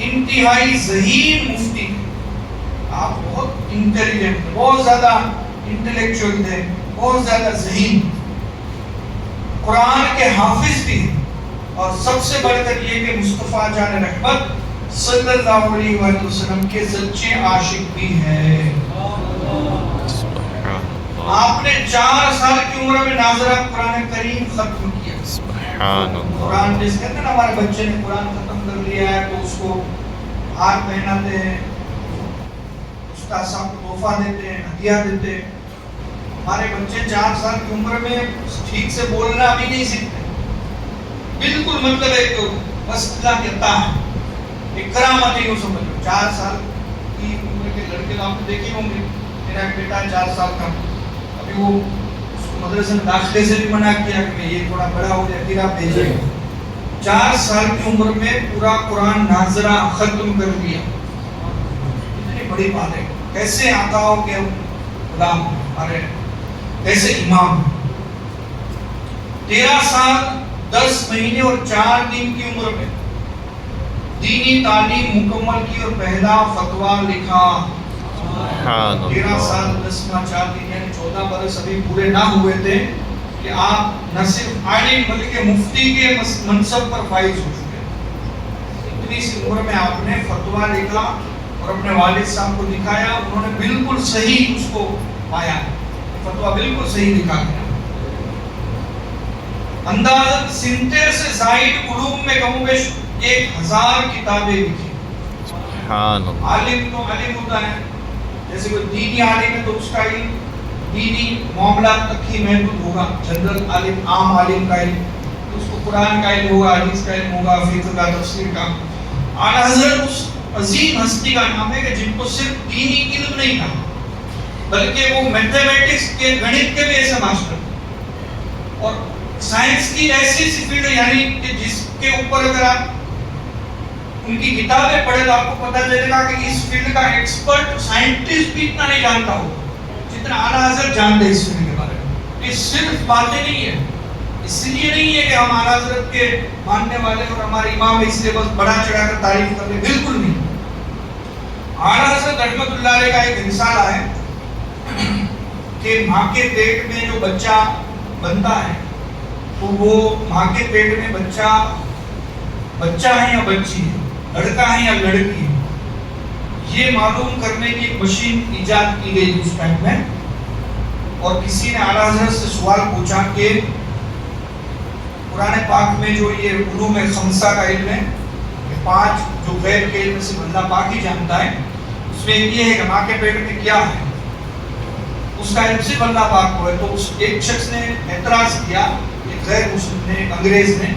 انتہائی ذہین مفتی، آپ بہت انٹیلیجنٹ، بہت زیادہ انٹلیکچوئل تھے، بہت زیادہ ذہین، قرآن کے حافظ بھی ہیں، اور سب سے بڑھ کر یہ کہ مصطفیٰ جان رحمت صلی اللہ علیہ وآلہ وسلم کے سچے عاشق بھی ہیں۔ آپ نے 4 سال کی عمر میں ناظرہ قرآن کریم ختم کیا۔ سبحان اللہ۔ قرآن جس کہتے ہیں نا ہمارے بچے نے قرآن ختم کر لیا ہے تو اس کو ہار پہناتے ہیں، استاد صاحب کو تحفہ دیتے ہیں، ہدیہ دیتے ہیں۔ ہمارے بچے 4 سال کی عمر میں ٹھیک سے بولنا بھی نہیں سیکھتے، بالکل مطلب ایک بس اللہ کہتا ہے، ایک کرامت ہی سمجھ لو۔ 4 سال کی عمر کے لڑکے آپ نے دیکھے ہوں گے، میرا ایک بیٹا 4 سال کا، ابھی وہ اس کو مدرسے میں داخلے سے بھی منع کیا کہ یہ تھوڑا بڑا ہو جائے پھر آپ بھیجیں۔ 4 سال کی عمر میں پورا قرآن ناظرہ ختم کر دیا، اتنی بڑی بات ہے۔ کیسے آقاؤں کے غلام ہمارے، کیسے امام۔ 13 سال 10 مہینے اور 4 دن کی عمر میں دینی تعلیم مکمل کی اور پہلا فتویٰ لکھا۔ 13 سال 10 ماہ 4 دن یعنی 14 برس ابھی پورے نہ ہوئے تھے کہ آپ نہ صرف عالم بلکہ مفتی کے منصب پر فائز ہو چکے۔ اتنی سی عمر میں آپ نے فتویٰ لکھا اور اپنے والد صاحب کو دکھایا، انہوں نے بالکل صحیح اس کو پایا، فتویٰ بالکل صحیح لکھا گیا۔ اندازاً 70 سے زائد علوم میں کم و بیش 1000 کتابیں لکھی۔ عالم تو عالم ہوتا ہے، جیسے کوئی دینی عالم ہے تو اس کا علم دینی معاملات تک ہی محدود ہوگا، جنرل عالم، عام عالم کا علم تو اس کو قرآن کا علم ہوگا، حدیث کا علم ہوگا، فقہ کا، تفسیر کا۔ اعلیٰ حضرت اس عظیم ہستی کا نام ہے کہ جن کو صرف دینی علم نہیں تھا بلکہ وہ میتھمیٹکس کے، گణت کے بھی ایسے ماسٹر، اور سائنس کی ایسی سی فیلڈ یعنی کہ جس کے اوپر اگر آپ ان کی کتابیں پڑھیں تو آپ کو پتہ چلے گا کہ اس فیلڈ کا ایکسپرٹ سائنٹسٹ بھی اتنا نہیں جانتا ہو جتنا اعلیٰ حضرت جانتے ہیں اس فیلڈ کے بارے میں۔ یہ صرف باتیں نہیں ہے، اس لیے نہیں ہے کہ ہم اعلیٰ حضرت کے ماننے والے اور ہمارے امام اس لیے بس بڑا چڑھا کر تعریف کر لیں، بالکل نہیں۔ اعلیٰ حضرت رحمت اللہ علیہ کا ایک رسالہ ہے کہ ماں کے پیٹ میں جو بچہ بنتا ہے تو وہ ماں کے پیٹ میں بچہ ہے یا بچی ہے، لڑکا ہے یا لڑکی ہے، یہ معلوم کرنے کی ایک مشین ایجاد کی گئی اس ٹائم میں۔ اور کسی نے اعلیٰ حضرت سے سوال پوچھا کہ قرآن پاک میں جو یہ علوم خمسہ کا علم ہے، 5 جو غیب کے علم سے اللہ پاک ہی جانتا ہے، اس میں یہ ہے کہ ماں کے پیٹ میں کیا ہے، اس کا علم صرف اللہ پاک کو ہے۔ تو اس ایک شخص نے اعتراض کیا، ایک غیر مسلم نے، انگریز نے،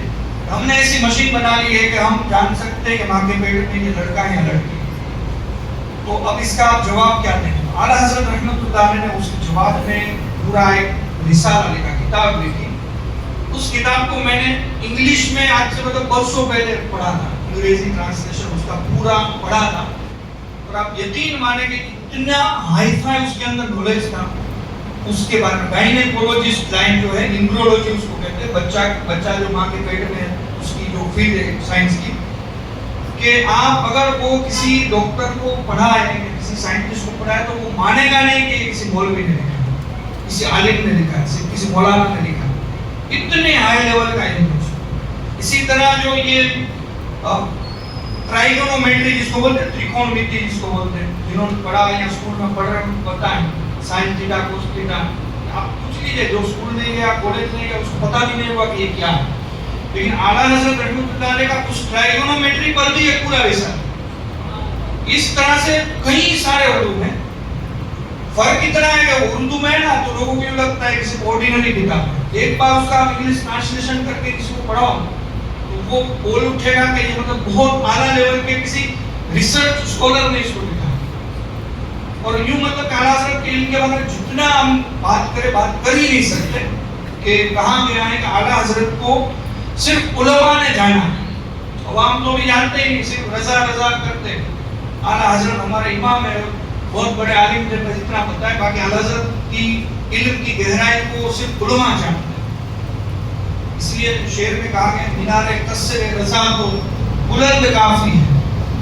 ہم نے ایسی مشین بنا لی ہے کہ ہم جان سکتے ہیں کہ ماں کے پیٹ میں یہ لڑکا ہے یا لڑکی ہے، تو اب اس کا آپ جواب کیا دیں؟ اعلیٰ حضرت رحمت اللہ علیہ نے اس کے جواب میں پورا ایک رسالہ لکھا، کتاب لکھی۔ اس کتاب کو میں نے انگلش میں آج سے مطلب برسوں پہلے پڑھا تھا، انگریزی ٹرانسلیشن اس کا پورا پڑھا تھا، اور آپ یقین مانیں کہ اتنا ہائی فائی اس کے اندر نالج تھا اس کے بارے میں۔ گائنیکولوجسٹ لائن جو ہے، ایمبریولوجی اس کو کہتے ہیں، بچہ جو ماں کے پیٹ میں ہے، اس کی جو فیلڈ ہے سائنس کی، کہ آپ اگر وہ کسی ڈاکٹر کو پڑھائیں، کسی سائنٹسٹ کو پڑھائیں تو وہ مانے گا نہیں کہ یہ کسی مولوی نے لکھا، کسی عالم نے لکھا ہے، صرف کسی مولانا نے لکھا، اتنے ہائی لیول کا علم ہے۔ اسی طرح جو یہ ٹرائگونومیٹری جس کو بولتے ہیں، تریکونومیٹری جس کو بولتے ہیں، جنہوں نے پڑھا یا اسکول میں پڑھ رہے ہیں پتہ ہے، سائن تھیٹا کوس تھیٹا، آپ پوچھ لیجیے جو اسکول میں یا کالج میں یا اس کو پتہ بھی نہیں ہوا کہ یہ کیا ہے، لیکن اعلیٰ حضرت رحمۃ اللہ علیہ کا اس ٹرائگونومیٹری پر بھی ایک پورا رسالہ۔ اس طرح سے کئی سارے علوم ہیں، فرق اتنا ہے کہ اردو میں نا تو لوگوں کو یہ لگتا ہے کسی آرڈینری کتاب ہے، ایک بار اس کا انگلش ٹرانسلیشن کر کے کسی کو پڑھاؤ تو وہ بول اٹھے گا کہ یہ مطلب بہت اعلیٰ لیول کے کسی ریسرچ اسکالر نے اس کو لکھا۔ اور یوں مطلب اعلیٰ حضرت کے علم کے بارے میں جتنا ہم بات کریں بات کر ہی نہیں سکتے کہ کہاں گیا ہے کہ اعلیٰ حضرت کو صرف علماء نے جانا ہے، عوام تو بھی جانتے ہی نہیں، صرف رضا کرتے ہیں۔ اعلیٰ حضرت ہمارے امام ہے، بہت بڑے عالم تھے، جتنا پتہ ہے، باقی اعلیٰ حضرت کی علم کی گہرائی کو صرف علماء جانتے ہیں۔ اس لیے شعر میں کہا گیا مینار قصر رضا کو بلند کافی ہے،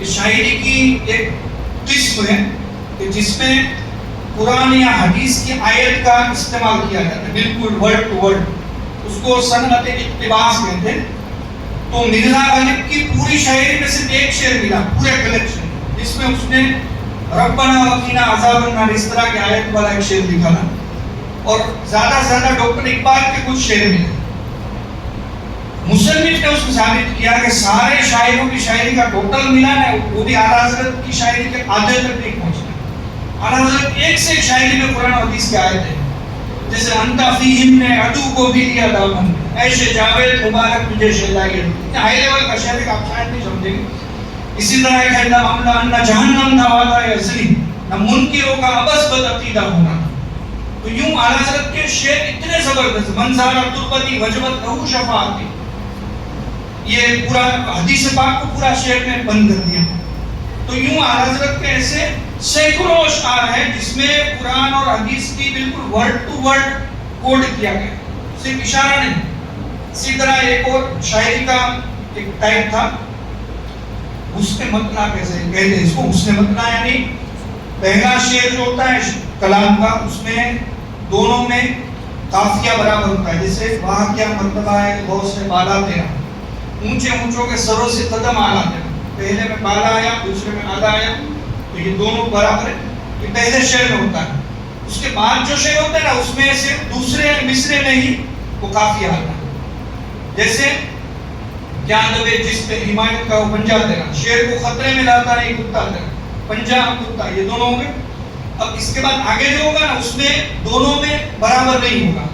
کہ شاعری کی ایک قسم ہے کہ جس میں قرآن یا حدیث کی آیت کا استعمال کیا جاتا ہے، بالکل ورڈ ٹو ورڈ، اس کو صنعت اقتباس کہتے ہیں۔ تو مرزا غالب کی پوری شاعری میں صرف ایک شعر ملا پورے کلیکشن، جس میں اس نے ربنا وقینا عذاب النار اس طرح کی آیت والا ایک شعر لکھا تھا، اور زیادہ سے زیادہ ڈاکٹر اقبال کے کچھ شعر ملے۔ مصنف نے اس کو ثابت کیا کہ سارے شاعروں کی شاعری کا ٹوٹل ملا ہے، وہ بھی اعلیٰ حضرت کی شاعری کے آدھے تک نہیں پہنچا۔ اعلیٰ حضرت ایک سے ایک شاعری میں قرآن و حدیث کی آیت ہے، جیسے انتا فیہم نے عدو کو بھی لیا دامن، ایشے جاوید مبارک تجھے شہدائی، ہائی لیول کا شعر ہے، آپ شاید نہیں سمجھیں گے۔ اسی طرح ایک ہے نہ معاملہ نہ جہنم نہ وعدہ ازلی، نہ منکروں کا ابس بد عقیدہ ہونا۔ تو یوں اعلیٰ حضرت کے شعر اتنے زبردست، منظارہ تربتی وجبت لہو شفاعتی، یہ پورا حدیث پاک کو پورا شعر میں بند کر دیا۔ تو یوں اعلیٰ حضرت کے ایسے سینکڑوں اشعار ہیں جس میں قرآن اور حدیث کی بالکل ورڈ ٹو ورڈ کوڈ کیا گیا، صرف اشارہ نہیں۔ اسی طرح ایک اور شاعری کا ایک ٹائپ تھا حسن مطلع، کیسے کہتے ہیں اس کو، حسن مطلع یعنی پہلا شعر جو ہوتا ہے کلام کا، اس میں دونوں میں قافیہ برابر ہوتا ہے، جیسے وہاں کیا مرتبہ ہے غوث سے بالا تیرا، اونچے اونچوں کے سروں سے قدم آلہ تیرا، پہلے میں بالا آیا دوسرے میں آدھا آیا، تو یہ دونوں برابر ہے، یہ پہلے شعر میں ہوتا ہے۔ اس کے بعد جو شعر ہوتا ہے نا، اس میں صرف دوسرے مصرے میں ہی وہ قافیہ آتا ہے، جیسے کیا دبے جس پہ حمایت کا وہ پنجہ تیرا، شعر کو خطرے میں لاتا نہیں کتا تیرا، پنجہ کتا، یہ دونوں ہوں گے۔ اب اس کے بعد آگے جو ہوگا نا، اس میں دونوں میں برابر نہیں ہوگا،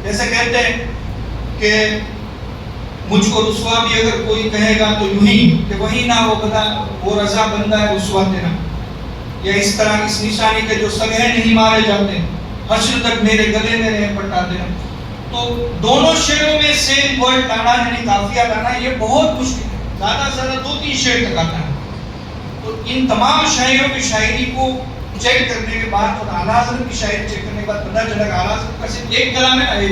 جیسے کہتے ہیں کہ مجھ کو رسوا بھی اگر کوئی کہے گا تو یوں ہی کہ وہی نہ وہ بتا وہ رضا بندہ ہے رسوا تیرا، یا اس طرح اس نشانی کے جو سگے نہیں مارے جاتے حشر تک میرے گلے میں رہے پٹا دینا۔ تو دونوں شعروں میں سیم ورڈ لانا یعنی قافیہ لانا یہ بہت مشکل ہے، زیادہ سے زیادہ 2-3 شعر تک آتا ہے۔ تو ان تمام شاعروں کی شاعری کو چیک کرنے کے بعد اور اعلیٰ حضرت کی شاعری چیک کرنے کے بعد پتہ چلا کہ اعلیٰ حضرت کا صرف ایک کلام ہے،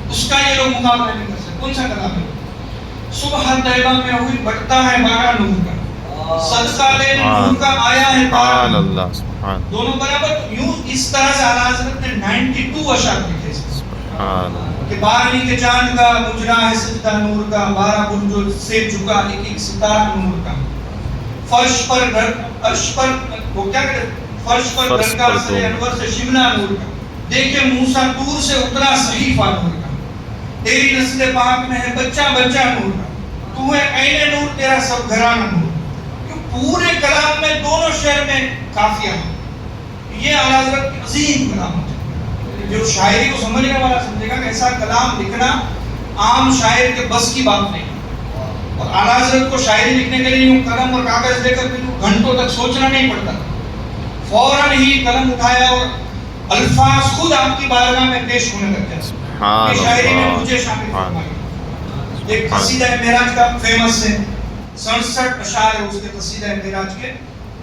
اس کا یہ لوگ مقابلہ نہیں کر سکتے۔ کون سا کلام ہے؟ صبح طیبہ میں ہوئی بٹتا ہے بارہ نور کا، صدقہ لے نور کا آیا ہے بارہ نور، دونوں برابر۔ یوں اس طرح سے اعلیٰ حضرت نے 92 اشعار لکھے کہ 12ویں کے چاند کا مجرا ہے سجدہ نور کا، 12 برجوں سے جھکا ایک ایک ستارہ نور کا، فرش پر عرش پر وہ کیا کہتے ہیں، فرش پر درگاہ سے انور سے شملہ نور کا، دیکھے موسیٰ طور سے اترا صحیفہ نور کا، تیری نسل پاک میں ہے بچہ بچہ نور کا، تو ہے عین نور تیرا سب گھرانہ نور۔ پورے کلام میں دونوں شعر میں قافیہ ہے، یہ اعلیٰ حضرت کی عظیم کلام ہے۔ جو شاعری کو سمجھنے والا سمجھے گا کہ ایسا کلام لکھنا عام شاعر کے بس کی بات نہیں، اور اعلیٰ حضرت کو شاعری لکھنے کے لیے یوں قلم اور کاغذ لے کر گھنٹوں تک سوچنا نہیں پڑتا، فوراً ہی قلم اٹھایا اور الفاظ خود آپ کی بارگاہ میں پیش ہونے لگ جاتے۔ یہ شاعری میں مجھے شامل فرمائی۔ ایک قصیدہ معراج کا فیمس ہے، 67 اشعار ہے اس کے قصیدہ معراج کے۔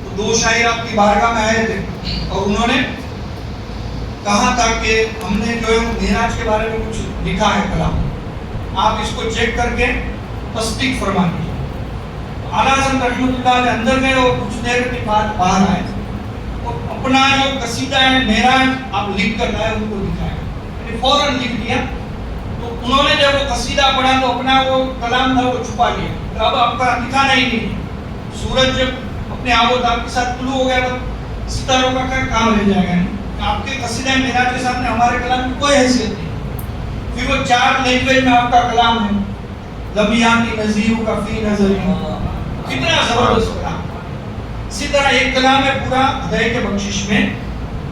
تو 2 شاعر آپ کی بارگاہ میں آئے تھے اور انہوں نے کہا تھا کہ ہم نے جو ہے معراج کے بارے میں کچھ لکھا ہے کلام، آپ اس کو چیک کر کے تصدیق فرما دیجیے۔ اعلیٰ حضرت رحمۃ اللہ علیہ اندر گئے اور کچھ دیر کے بعد باہر آئے اور اپنا جو قصیدہ ہے معراج آپ لکھ کر لائے ان کو دکھایا، یعنی فوراً لکھ دیا۔ تو انہوں نے جب وہ قصیدہ پڑھا تو اپنا وہ کلام تھا وہ چھپا لیا، اب آپ کا دکھانا ہی نہیں۔ سورج جب اپنے آب و تاب کے ساتھ طلوع ہو گیا تو ستاروں کا کیا کام رہ جائے گا؟ آپ کے قصیدہ معراج کے سامنے ہمارے کلام کی کوئی حیثیت نہیں۔ پھر وہ 4 لینگویج میں آپ کا کلام ہے، لبیانی نظیر کا فی نظر، کتنا زبردست کلام۔ اسی طرح ایک کلام ہے پورا ہدایت کے بخشش میں،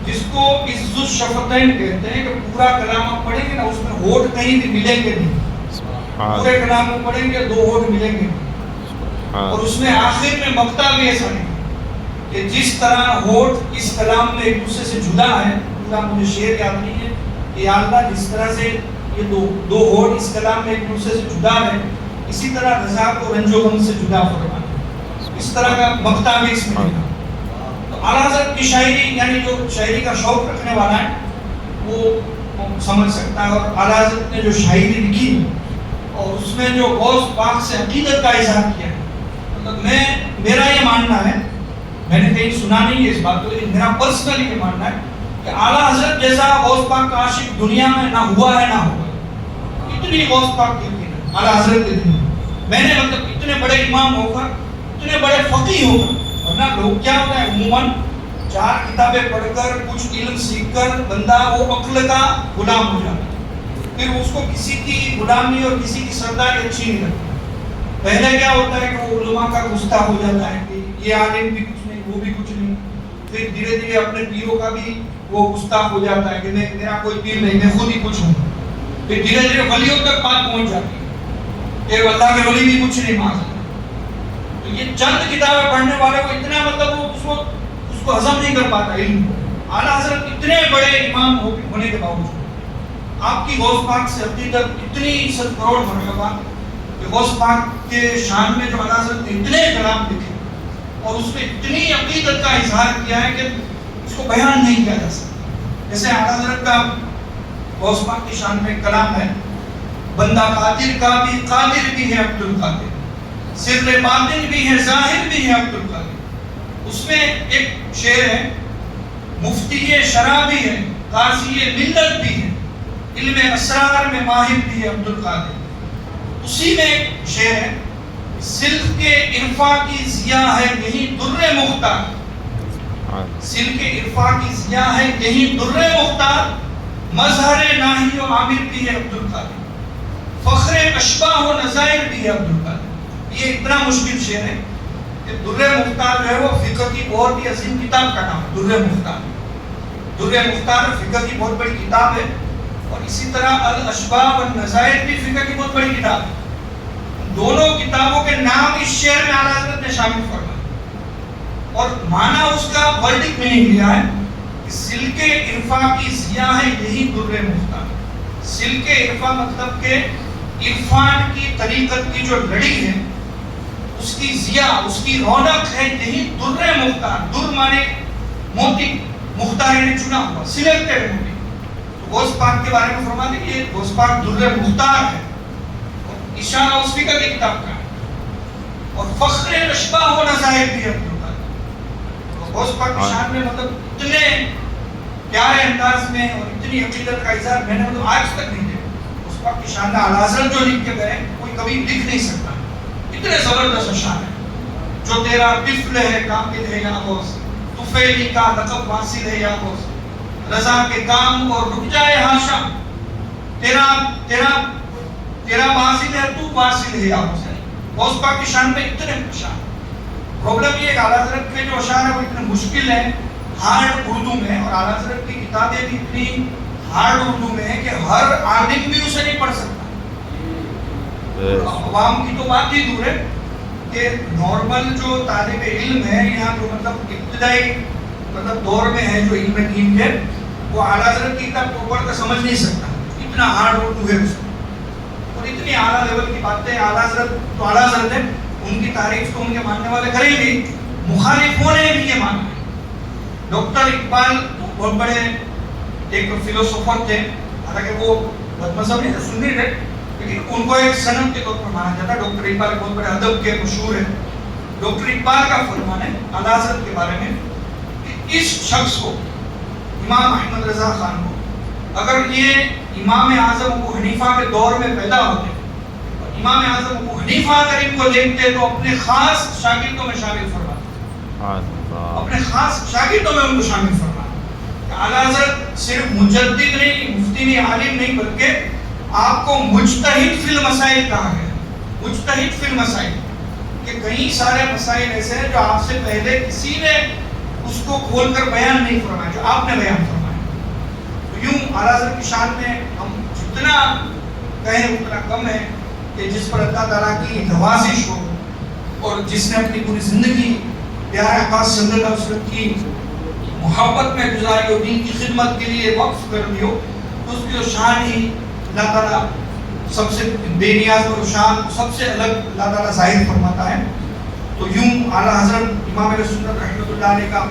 جس کو عز الشفتین کہتے ہیں، کہ پورا کلام آپ پڑھیں گے نا اس میں ہونٹ کہیں بھی ملیں گے نہیں، پورے کلام میں پڑھیں گے 2 ہونٹ ملیں گے، اور اس میں آخر میں مقطع بھی ایسا نہیں کہ جس طرح ہونٹ اس کلام میں ایک دوسرے سے جدا ہے، پورا مجھے شعر یاد نہیں ہے کہ یا اللہ جس طرح سے یہ دو ہونٹ اس کلام میں ایک دوسرے سے جدا ہے، اسی طرح رضا کو رنج و غم سے جدا فرما، اس طرح کا مقطع بھی اس میں ہے۔ تو اعلیٰ حضرت کی شاعری یعنی جو شاعری کا شوق رکھنے والا ہے وہ سمجھ سکتا ہے، اور اعلیٰ حضرت نے جو شاعری لکھی اور اس میں جو غوث پاک سے عقیدت کا اظہار کیا، مطلب میرا یہ ماننا ہے, میں نے کہیں سنا نہیں ہے اس بات کو, لیکن میرا پرسنلی یہ ماننا ہے کہ اعلیٰ حضرت جیسا غوث پاک کا عاشق دنیا میں نہ ہوا ہے نہ ہوگا. اتنی غوث پاک کی یقین اعلیٰ حضرت کے دن میں نے مطلب اتنے بڑے امام ہو کر, اتنے بڑے فقیہ ہو کر, ورنہ لوگ کیا ہوتا ہے عموماً 4 کتابیں پڑھ کر کچھ علم سیکھ کر بندہ وہ عقل کا غلام ہو جاتا ہے, پھر اس کو کسی کی غلامی اور کسی کی سرداری اچھی نہیں لگتی. پہلے کیا ہوتا ہے کہ وہ علماء کا گستاخ ہو جاتا ہے کہ یہ عالم بھی کچھ نہیں وہ بھی کچھ نہیں, پھر دھیرے دھیرے اپنے پیروں کا بھی وہ گستاخ ہو جاتا ہے کہ میرا کوئی پیر نہیں, میں خود ہی کچھ ہوں. پھر دھیرے دھیرے ولیوں تک بات پہنچ جاتی ہے کہ اللہ کے ولی بھی کچھ نہیں مان سکتے. تو یہ چند کتابیں پڑھنے والے کو اتنا مطلب وہ اس کو ہضم نہیں کر پاتا علم کو. اعلیٰ حضرت اتنے بڑے امام ہونے کے باوجود آپ کی غوث پاک سے عقیدت اتنی 100 کروڑ مرتبہ کہ غوث پاک کے شان میں جو اعلیٰ حضرت نے اتنے کلام لکھے اور اس میں اتنی عقیدت کا اظہار کیا ہے کہ اس کو بیان نہیں کیا جا سکتا. جیسے اعلیٰ حضرت کا غوث پاک کی شان میں کلام ہے, بندہ قادر کا بھی قادر بھی ہے عبد القادر, سر باطن بھی ہے ظاہر بھی ہے عبد القادر. اس میں ایک شعر ہے, مفتی شرع بھی ہے قاضی ملت بھی ہے, علم اسرار میں ماہر بھی ہے عبد القادر. اسی میں ایک شعر ہے, سلک کے عرفاں کی ضیاء ہے یہی در مختار, سلک کے عرفاں کی ضیاء ہے یہی در مختار, مظہر ناہی و عامر بھی ہے عبد القادر, فخر اشباہ و نظائر بھی ہے عبد القادر. یہ اتنا مشکل شعر ہے کہ در مختار جو ہے وہ فقہ کی بہت ہی عظیم کتاب کا نام ہے. در مختار, در مختار فقہ کی بہت بڑی کتاب ہے, اور اسی طرح الاشباہ والنظائر بھی فقہ کی بہت بڑی کتاب ہے. دونوں کتابوں کے نام اس شعر میں اعلیٰ حضرت نے شامل فرمایا, اور معنی اس کا ورڈک میننگ لیا ہے کہ سلک عرفاں کی ضیاء ہے یہی در مختار. سلک عرفاں مطلب کہ عرفان کی طریقت کی جو لڑی ہے اس کی ضیاء, اس کی رونق ہے یہی در مختار. در مانے موتی, مختار نے چنا ہوا, سلیکٹڈ موتی. غوث پاک کے بارے میں فرما دیں کہ غوث پاک در مختار ہے, اشارہ اس فقہ کی کتاب کا ہے, اور فخر اشباہ و نظائر بھی ہے عبد القادر. غوث پاک کی شان میں مطلب اتنے پیارے انداز میں اور اتنی عقیدت کا اظہار میں نے مطلب آج تک نہیں دیکھا. غوث پاک کی شان میں اعلیٰ حضرت جو لکھ کے گئے کوئی کبھی لکھ نہیں سکتا. اتنے زبردست شان ہے. جو تیرا طفل ہے کامل ہے یا غوث, طفیلی کا لقب واصل ہے یا غوث, رضا کے کام اور رک جائے ہاشا, تیرا تیرا تیرا واصل ہے تو واصل ہے یا غوث. غوث پاک کی شان میں اتنے شان. پرابلم یہ ہے کہ اعلیٰ حضرت کے جو اشعار ہیں وہ اتنے مشکل ہیں, ہارڈ اردو میں, اور اعلیٰ حضرت کی کتابیں بھی اتنی ہارڈ اردو میں ہیں کہ ہر عالم بھی اسے نہیں پڑھ سکتا. عوام کی تو بات ہی دور ہے کہ نارمل جو طالب علم ہے یہاں جو مطلب ابتدائی مطلب دور میں ہے جو علم دین کے, وہ اعلیٰ حضرت کی کتاب کو پڑھ کر سمجھ نہیں سکتا, اتنا ہارڈ اردو ہے اس میں, اور اتنی اعلیٰ لیول کی باتیں. اعلیٰ حضرت تو اعلیٰ حضرت ہے, ان کی تعریف تو ان کے ماننے والے کریں گے, مخالفوں نے بھی یہ مانا ہے. ڈاکٹر اقبال بہت بڑے ایک فلسفر تھے, حالانکہ وہ بد مذہب نہیں تھے, سنی تھے, لیکن ان کو ایک صنم کے طور پر مانا جاتا ہے. ڈاکٹر اقبال بہت بڑے ادب کے مشہور ہیں. ڈاکٹر اقبال کا فرمان ہے اعلیٰ حضرت کے بارے میں کہ اس شخص کو, امام احمد رضا خان کو, اگر یہ امام اعظم ابو حنیفہ کے دور میں پیدا ہوتے, امام اعظم ابو حنیفہ اگر ان کو دیکھتے تو اپنے خاص شاگردوں میں شامل فرماتے, اپنے خاص شاگردوں میں ان کو شامل فرماتے. اعلیٰ حضرت صرف مجدد نہیں, مفتی نہیں, عالم نہیں, بلکہ آپ کو مجتہد فی المسائل کہا گیا. مجتہد فی المسائل کہ کئی سارے مسائل ایسے ہیں جو آپ سے پہلے کسی نے اس کو کھول کر بیان نہیں فرمایا جو آپ نے بیان فرمایا. تو یوں اعلیٰ حضرت کی شان میں ہم جتنا کہیں اتنا کم ہے کہ جس پر اللہ تعالیٰ کی نوازش ہو اور جس نے اپنی پوری زندگی پیارے آقا صلی اللہ علیہ وسلم کی محبت میں گزاری ہو, دین کی خدمت کے لیے وقف کر دی ہو, تو اس کی جو شان ہی اللہ تعالیٰ سب سے بے نیاز اور شان سب سے الگ اللہ تعالیٰ ظاہر فرماتا ہے. تو یوں اعلیٰ حضرت امام اہل سنت رحمۃ اللہ علیہ کا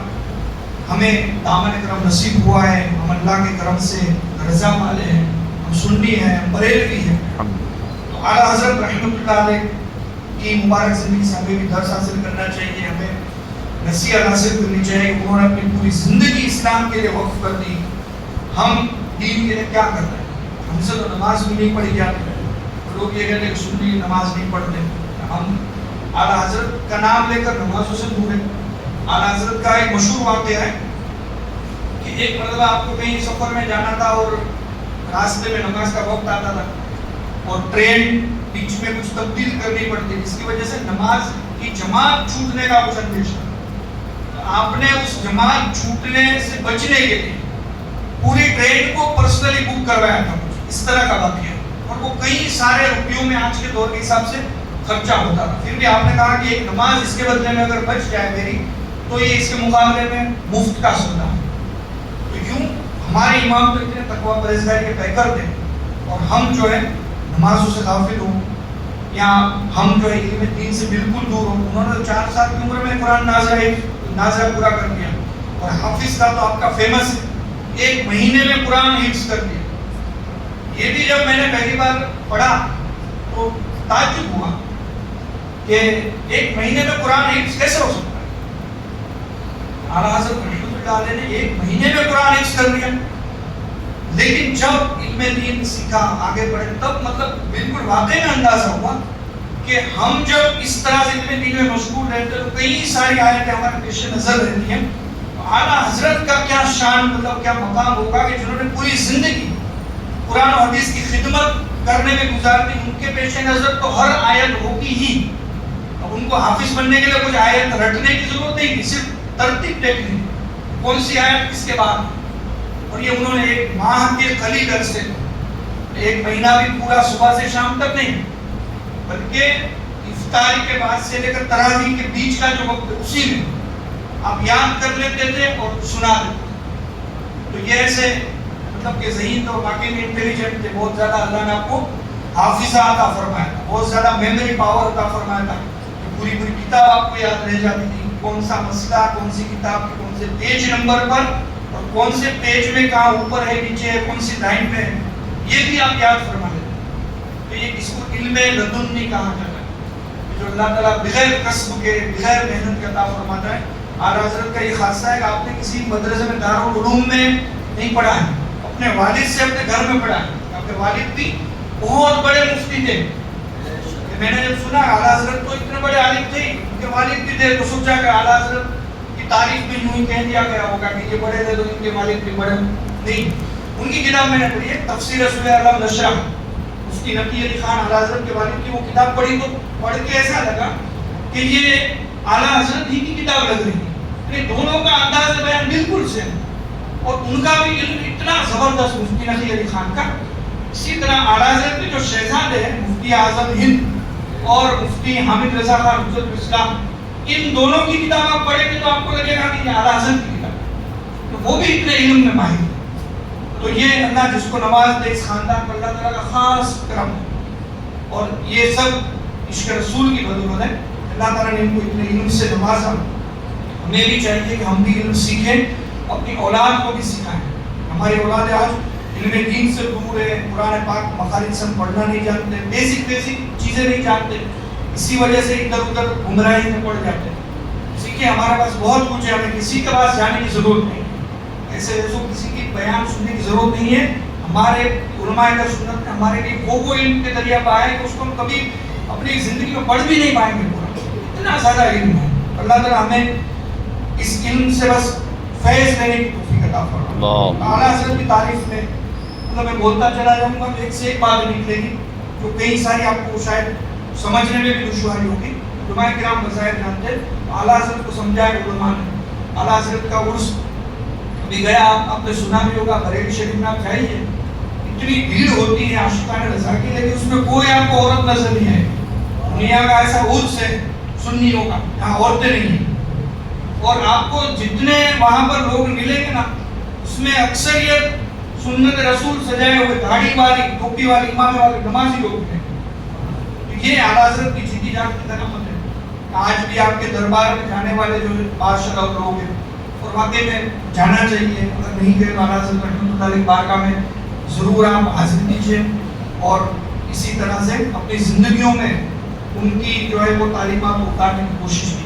ہمیں دامن کرم نصیب ہوا ہے. ہم اللہ کے کرم سے رضا والے ہیں, ہم سنی ہیں, ہم بریلوی ہیں. تو اعلیٰ حضرت رحمۃ اللہ علیہ کی مبارک زندگی سے ہمیں بھی درس حاصل کرنا چاہیے, ہمیں نصیحت حاصل کرنی چاہیے کہ انہوں نے اپنی پوری زندگی اسلام کے لیے وقف کر دی. ہم دین کے لیے کیا کر رہے ہیں؟ ہم سے تو نماز بھی نہیں پڑھی جاتی. لوگ یہ کہتے ہیں کہ سنی نماز نہیں پڑھتے. ہم اعلیٰ حضرت کا نام لے کر نمازوں سے دور ہیں. اعلیٰ حضرت کا ایک مشہور واقعہ ہے کہ ایک مرتبہ آپ کو کہیں سفر میں جانا تھا اور راستے میں نماز کا وقت آتا تھا اور ٹرین بیچ میں کچھ تبدیل کرنی پڑتی جس کی وجہ سے نماز کی جماعت چھوٹنے کا کچھ اندیش تھا. آپ نے اس جماعت چھوٹنے سے بچنے کے لیے پوری ٹرین کو پرسنلی بک کروایا تھا. اس طرح کا واقعہ اور وہ کئی سارے روپیوں میں آج کے دور کے حساب سے خرچہ ہوتا تھا. پھر بھی آپ نے کہا کہ ایک نماز اس کے بدلے میں اگر بچ جائے میری تو یہ اس کے مقابلے میں مفت کا سودا ہے. تو یوں ہمارے امام تو اتنے تقویٰ پرہیزگاری کے پیکر تھے اور ہم جو ہے نمازوں سے غافل ہوں یا ہم جو ہے علم دین سے بالکل دور ہوں. انہوں نے 4 سال کی عمر میں قرآن نازلہ پورا کر دیا اور حافظ کا تو آپ کا فیمس ہے 1 مہینے میں قرآن حفظ کر دیا. یہ بھی جب میں نے پہلی بار پڑھا تو تعجب ہوا کہ 1 مہینے میں قرآن حفظ کیسے ہو سکتا ہے. اعلیٰ حضرت رحمۃ اللہ علیہ نے 1 مہینے میں قرآن حفظ کر دیا. لیکن جب علم دین سیکھا آگے بڑھے تب مطلب بالکل واقعی میں اندازہ ہوا کہ ہم جب اس طرح سے علم دین میں مشغول رہتے تو کئی ساری آیتیں ہمارے پیش نظر رہتی ہیں. اعلیٰ حضرت کا کیا شان مطلب کیا مقام ہوگا کہ جنہوں نے پوری زندگی قرآن و حدیث کی خدمت کرنے میں گزار دی. ان کے پیش نظر تو ہر آیت ہوگی ہی. اب ان کو حافظ بننے کے لیے کچھ آیت رٹنے کی ضرورت نہیں تھی, صرف ترتیب دیکھنی کون سی آیت کس کے بعد. اور یہ انہوں نے 1 ماہ کے قلیل عرصے 1 مہینہ بھی پورا صبح سے شام تک نہیں بلکہ افطاری کے بعد سے لے کر تراویح کے بیچ کا جو وقت اسی میں آپ یاد کر لیتے تھے اور سنا دیتے. تو یہ ایسے مطلب کہ ذہین تو واقعی میں انٹیلیجنٹ تھے. بہت زیادہ اللہ نے آپ کو حافظہ عطا فرمایا تھا, بہت زیادہ میموری پاور عطا فرمایا تھا. پوری کتاب آپ کو یاد رہ جاتی تھی, کون سا مسئلہ کون سی کتاب کے کون سے پیج نمبر پر اور کون سے پیج میں کہاں اوپر ہے نیچے ہے کون سی لائن میں ہے یہ بھی آپ یاد فرما لیتے. تو یہ اس کو علم لدنی کہا جاتا ہے جو اللہ تعالیٰ بغیر کسب کے بغیر محنت کے عطا فرماتا ہے. اعلیٰ حضرت کا یہ خاصہ ہے کہ آپ نے کسی مدرسے میں دارالعلوم میں نہیں پڑھا ہے, اپنے والد سے اپنے گھر میں پڑھا ہے. آپ کے والد بھی بہت بڑے مفتی تھے. میں نے جب سنا اعلیٰ حضرت تو اتنے بڑے عالم تھے, ان کے والد بھی تھے, تو سوچا کہ اعلیٰ حضرت کی تعریف میں یوں ہی کہہ دیا گیا ہوگا کہ یہ بڑے تھے تو ان کے والد بھی بڑے. نہیں, ان کی کتاب میں نے پڑھی ہے تفسیر رسول علم نشرہ, مفتی نقی علی خان اعلیٰ حضرت کے والد کی وہ کتاب پڑھی تو پڑھ کے ایسا لگا کہ یہ اعلیٰ حضرت ہی کی کتاب لگ رہی تھی. دونوں کا انداز بیان بالکل سے اور ان کا بھی علم اتنا زبردست مفتی نقی علی خان کا. اسی طرح اعلیٰ حضرت کے جو شہزادے ہیں مفتی اعظم ہند اور مفتی حامد رضا خان حجت الاسلام, ان دونوں کی کتاب آپ پڑھیں گے تو آپ کو لگے گا کہ یہ اعلیٰ حضرت کی کتاب, تو وہ بھی اتنے علم میں ماہر ہیں. تو یہ اللہ جس کو نواز دے اس خاندان پر اللہ تعالیٰ کا خاص کرم ہے اور یہ سب عشق رسول کی بدولت ہے. اللہ تعالیٰ نے ان کو اتنے علم سے نوازا. ہمیں بھی چاہیے کہ ہم بھی علم سیکھیں, اپنی اولاد کو بھی سکھائیں. ہماری اولاد آج علم دین سے دور ہے, قرآن پاک مخارج سے پڑھنا نہیں جانتے, بیسک چیزیں نہیں جانتے, اسی وجہ سے ادھر ادھر گمراہی میں پڑ جاتے ہیں. سیکھیں, ہمارے پاس بہت کچھ ہے, ہمیں کسی کے پاس جانے کی ضرورت نہیں, ایسے ویسے کسی کی بیان سننے کی ضرورت نہیں ہے. ہمارے علماء کا سنت ہمارے لیے وہ علم کے ذریعہ پایا ہے کہ اس کو ہم کبھی اپنی زندگی میں پڑھ بھی نہیں پائیں گے پورا, اتنا زیادہ علم ہے. اللہ تعالیٰ ہمیں اس علم سے بس فیض لینے کی توفیق عطا فرمائے. اعلیٰ حضرت کی تعریف میں مطلب میں بولتا چلا جاؤں گا تو ایک سے ایک بات نکلے گی جو کئی ساری آپ کو شاید سمجھنے میں بھی دشواری ہوگی. علماء کرام بظاہر جانتے ہیں, اعلیٰ حضرت کو سمجھایا علماء نے. اعلیٰ حضرت کا عرس ابھی گیا, آپ نے سنا بھی ہوگا, بریلی شریف میں آپ جائیے, اتنی بھیڑ ہوتی ہے عاشقان رضا کی, لیکن اس میں کوئی آپ کو عورت نظر نہیں آئے. دنیا کا ایسا عرس ہے سنیوں کا, یہاں عورتیں نہیں ہیں. اور آپ کو جتنے وہاں پر لوگ ملیں گے نا اس میں اکثریت سنت رسول سجائے ہوئے داڑھی والی, ٹوپی والی, امامے والے, نمازی لوگ ہیں. یہ اعلیٰ حضرت کی جیتی جاگتی کرامت ہے. آج بھی آپ کے دربار میں جانے والے جو بادشاہ اور لوگ ہیں اور واقعی میں جانا چاہیے, اگر نہیں گئے تو اعلیٰ حضرت رحمۃ اللہ علیہ بارگاہ میں ضرور آپ حاضر دیجیے اور اسی طرح سے اپنی زندگیوں میں ان کی جو ہے وہ تعلیمات کو اتارنے کی کوشش کی.